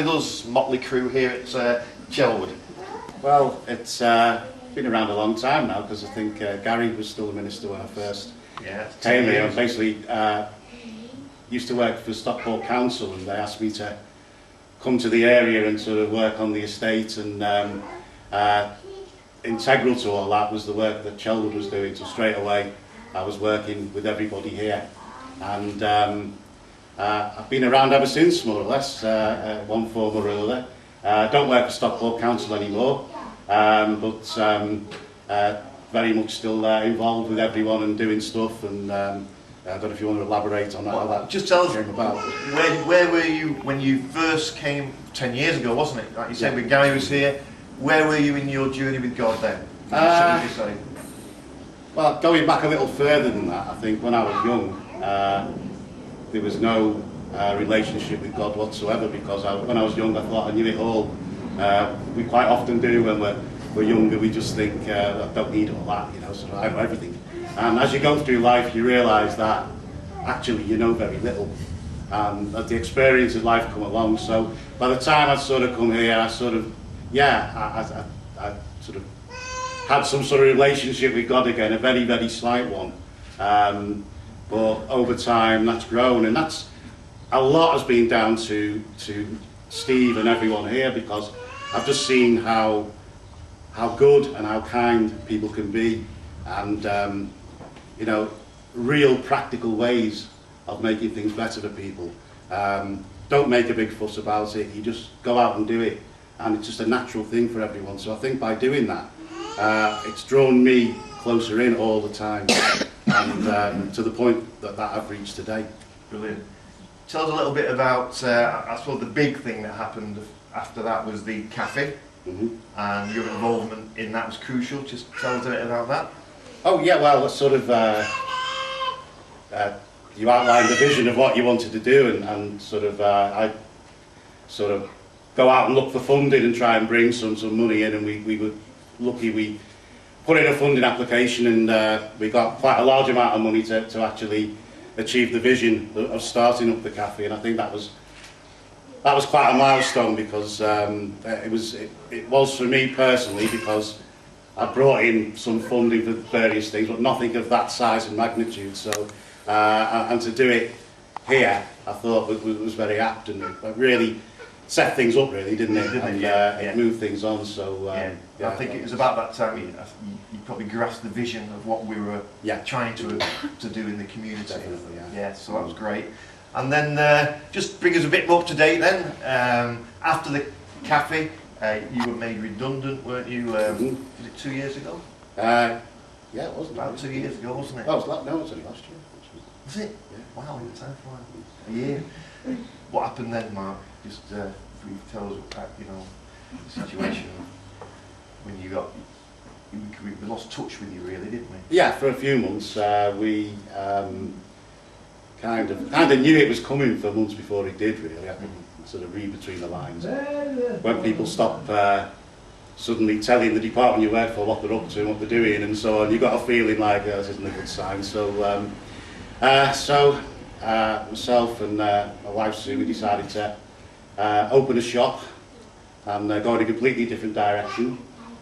With us, motley crew here at Chelwood. Well, it's been around a long time now, because I think Gary was still the minister when I first came here. I basically used to work for Stockport Council, and they asked me to come to the area and sort of work on the estate, and integral to all that was the work that Chelwood was doing. So straight away I was working with everybody here, and I've been around ever since, more or less, one form or another. Don't work for Stockport Council anymore, but very much still involved with everyone and doing stuff, and I don't know if you want to elaborate on that. Well, how that just tell us, came about. where were you when you first came 10 years ago, wasn't it? Like you said, when Gary was here, where were you in your journey with God then? What did you say? Well, going back a little further than that, I think when I was young, there was no relationship with God whatsoever, because when I was young I thought I knew it all. We quite often do when we're younger. We just think, I don't need all that, you know, so I know everything. And as you go through life you realise that actually you know very little, and as the experience of life come along. So by the time I'd sort of come here, I sort of, I sort of had some sort of relationship with God again, a very, very slight one. But over time that's grown, and that's a lot has been down to Steve and everyone here, because I've just seen how good and how kind people can be, and you know, real practical ways of making things better for people. Don't make a big fuss about it, you just go out and do it, and it's just a natural thing for everyone. So I think by doing that, it's drawn me closer in all the time, and to the point that I've reached today. Brilliant. Tell us a little bit about, I suppose the big thing that happened after that was the cafe, and your involvement in that was crucial. Just tell us a bit about that. Oh yeah, well, sort of, you outlined the vision of what you wanted to do, and sort of, I sort of go out and look for funding and try and bring some money in, and we were lucky. We put in a funding application, and we got quite a large amount of money to actually achieve the vision of starting up the cafe. And I think that was quite a milestone, because it was for me personally, because I brought in some funding for various things, but nothing of that size and magnitude. So and to do it here, I thought was very apt, and it really set things up, really, didn't it? It moved things on. So I think it was about that time you probably grasped the vision of what we were trying to do in the community. Definitely, yeah. So that was great. And then just bring us a bit more up to date then. After the cafe, you were made redundant, weren't you? Was it 2 years ago? Yeah, it was about 2 years ago, wasn't it? Oh, it was only last year. Was it? Yeah. Wow, in time flies. A year. What happened then, Mark? Just tell us, you know, the situation when you got. We lost touch with you, really, didn't we? Yeah, for a few months. We kind of knew it was coming for months before it did, really. I can sort of read between the lines. When people stop suddenly telling the department you work for what they're up to and what they're doing and so on, you got a feeling like this isn't a good sign. So, myself and my wife Sue, we decided to open a shop and go in a completely different direction.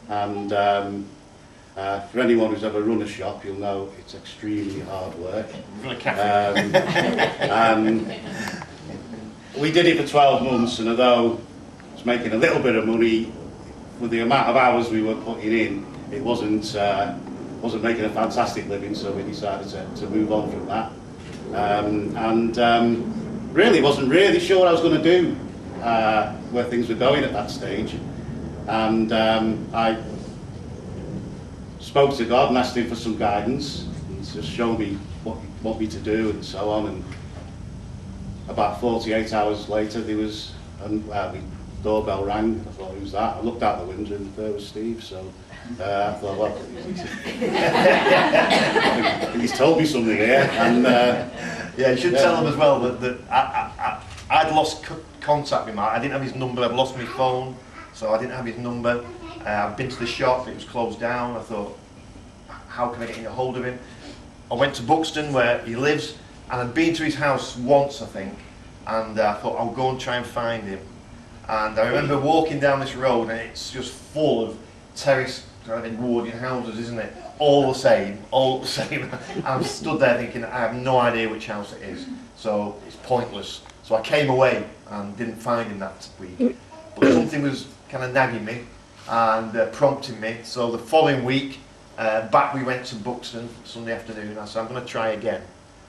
And for anyone who's ever run a shop, you'll know it's extremely hard work. Run a cafe. We did it for 12 months, and although I was making a little bit of money with the amount of hours we were putting in, it wasn't making a fantastic living. So we decided to move on from that, really wasn't really sure what I was going to do, where things were going at that stage. And I spoke to God and asked him for some guidance, and just show me what you want me to do and so on. And about 48 hours later, there was the doorbell rang. I thought, who's that? I looked out the window and there was Steve. So I thought, well, I think he's told me something here. And you should tell him as well that I'd lost contact with Mark. I didn't have his number. I'd lost my phone. So I didn't have his number. I'd been to the shop, it was closed down. I thought, how can I get a hold of him? I went to Buxton, where he lives, and I'd been to his house once, I think, and I thought I'll go and try and find him. And I remember walking down this road, and it's just full of terrace kind of Edwardian houses, isn't it? All the same, all the same. I'm stood there thinking, I have no idea which house it is, so it's pointless. So I came away and didn't find him that week. But something was kind of nagging me and prompting me. So the following week, back we went to Buxton Sunday afternoon. I said, I'm going to try again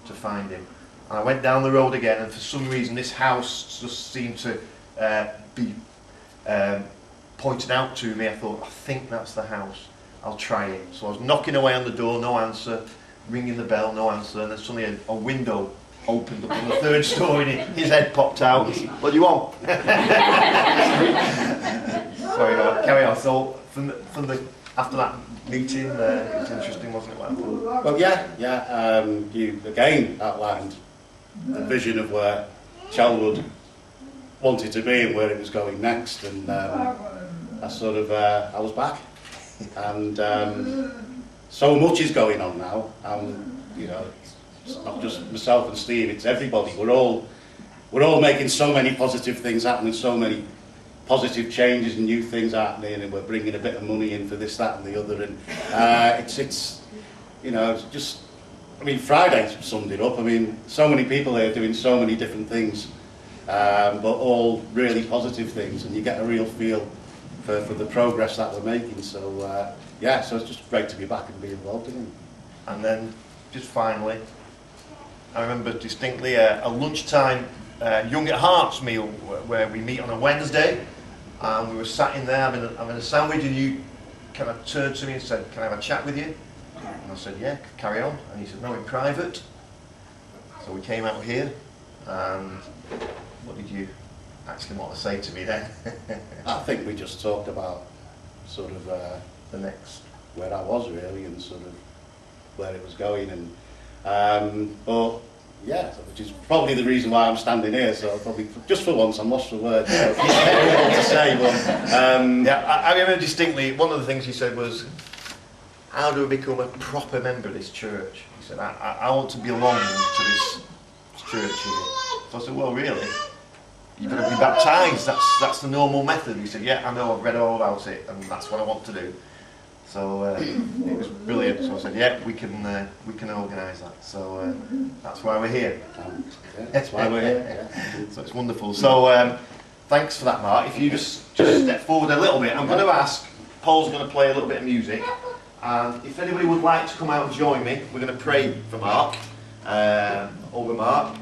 to find him. And I went down the road again, and for some reason this house just seemed to be pointed out to me. I thought, I think that's the house. I'll try it. So I was knocking away on the door, no answer, ringing the bell, no answer, and then suddenly a window opened up on the third story, and his head popped out. What do you want? Sorry, no, carry on. So after that meeting, it was interesting, wasn't it? What I thought? Well, yeah. You again outlined the vision of where Chelwood wanted to be and where it was going next, and I was back, and so much is going on now. You know, it's not just myself and Steve; it's everybody. We're all making so many positive things happening, so many positive changes and new things happening, and we're bringing a bit of money in for this, that, and the other. And it's you know, it's just. I mean, Friday summed it up. I mean, so many people there doing so many different things, but all really positive things, and you get a real feel for the progress that we're making. So yeah, so it's just great to be back and be involved in it. And then, just finally, I remember distinctly a lunchtime Young at Hearts meal where we meet on a Wednesday, and we were sat in there having a sandwich, and you kind of turned to me and said, "Can I have a chat with you?" And I said, "Yeah, carry on." And he said, "No, in private." So we came out here, and what did you actually want to say to me then? I think we just talked about sort of The next. where I was really, and sort of where it was going, and but yeah, which is probably the reason why I'm standing here. So probably just for once I'm lost for words. So I don't know what to say, but yeah, I remember distinctly. One of the things he said was, "How do I become a proper member of this church?" He said, I want to belong to this church here. So I said, "Well, really? You've got to be baptised. That's the normal method." He said, "Yeah, I know. I've read all about it, and that's what I want to do." So it was brilliant. So I said, "Yeah, we can organise that." So that's why we're here. yeah, that's why we're here. Yeah. So it's wonderful. So thanks for that, Mark. If you just step forward a little bit, I'm going to ask. Paul's going to play a little bit of music. And if anybody would like to come out and join me, we're going to pray for Mark, over Mark.